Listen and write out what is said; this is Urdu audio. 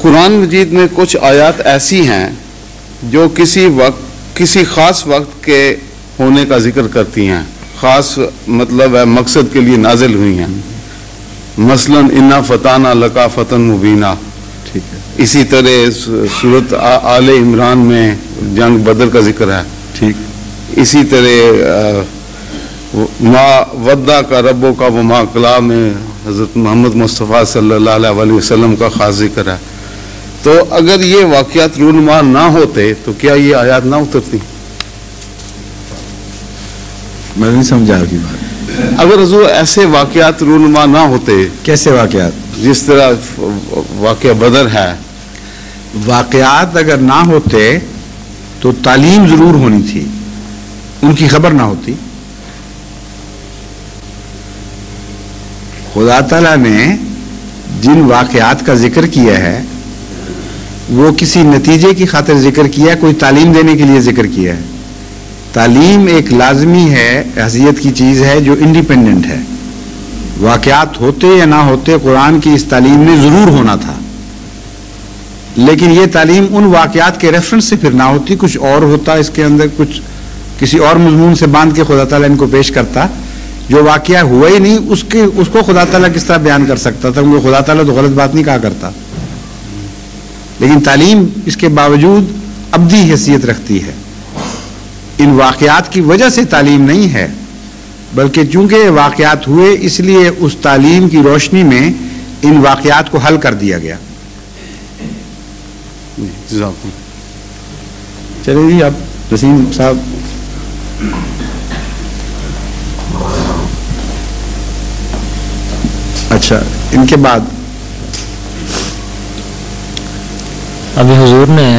قرآن مجید میں کچھ آیات ایسی ہیں جو کسی خاص وقت کے ہونے کا ذکر کرتی ہیں، خاص مطلب ہے مقصد کے لیے نازل ہوئی ہیں. مثلا انا فتحنا لک فتحا مبینا. ٹھیک ہے. اسی طرح سورۃ آل عمران میں جنگ بدر کا ذکر ہے. ٹھیک. اسی طرح ما ودا کا ربو کا وما قلا میں حضرت محمد مصطفیٰ صلی اللہ علیہ وسلم کا خاص ذکر ہے. تو اگر یہ واقعات رونما نہ ہوتے تو کیا یہ آیات نہ اترتی؟ میں نہیں سمجھا آپ کی بات. اگر حضور ایسے واقعات رونما نہ ہوتے. کیسے واقعات؟ جس طرح واقعہ بدر ہے. واقعات اگر نہ ہوتے تو تعلیم ضرور ہونی تھی، ان کی خبر نہ ہوتی. خدا تعالیٰ نے جن واقعات کا ذکر کیا ہے وہ کسی نتیجے کی خاطر ذکر کیا ہے، کوئی تعلیم دینے کے لیے ذکر کیا ہے. تعلیم ایک لازمی ہے، حیثیت کی چیز ہے جو انڈیپینڈنٹ ہے. واقعات ہوتے یا نہ ہوتے قرآن کی اس تعلیم میں ضرور ہونا تھا، لیکن یہ تعلیم ان واقعات کے ریفرنس سے پھر نہ ہوتی، کچھ اور ہوتا اس کے اندر، کچھ کسی اور مضمون سے باندھ کے خدا تعالیٰ ان کو پیش کرتا جو واقعہ ہوا ہی نہیں. اس کو خدا تعالیٰ کس طرح بیان کر سکتا تھا؟ کیونکہ خدا تعالیٰ تو غلط بات نہیں کہا کرتا. لیکن تعلیم اس کے باوجود ابدی حیثیت رکھتی ہے. ان واقعات کی وجہ سے تعلیم نہیں ہے، بلکہ چونکہ واقعات ہوئے اس لیے اس تعلیم کی روشنی میں ان واقعات کو حل کر دیا گیا. چلے جی آپ وسیم صاحب. اچھا، ان کے بعد ابھی حضور نے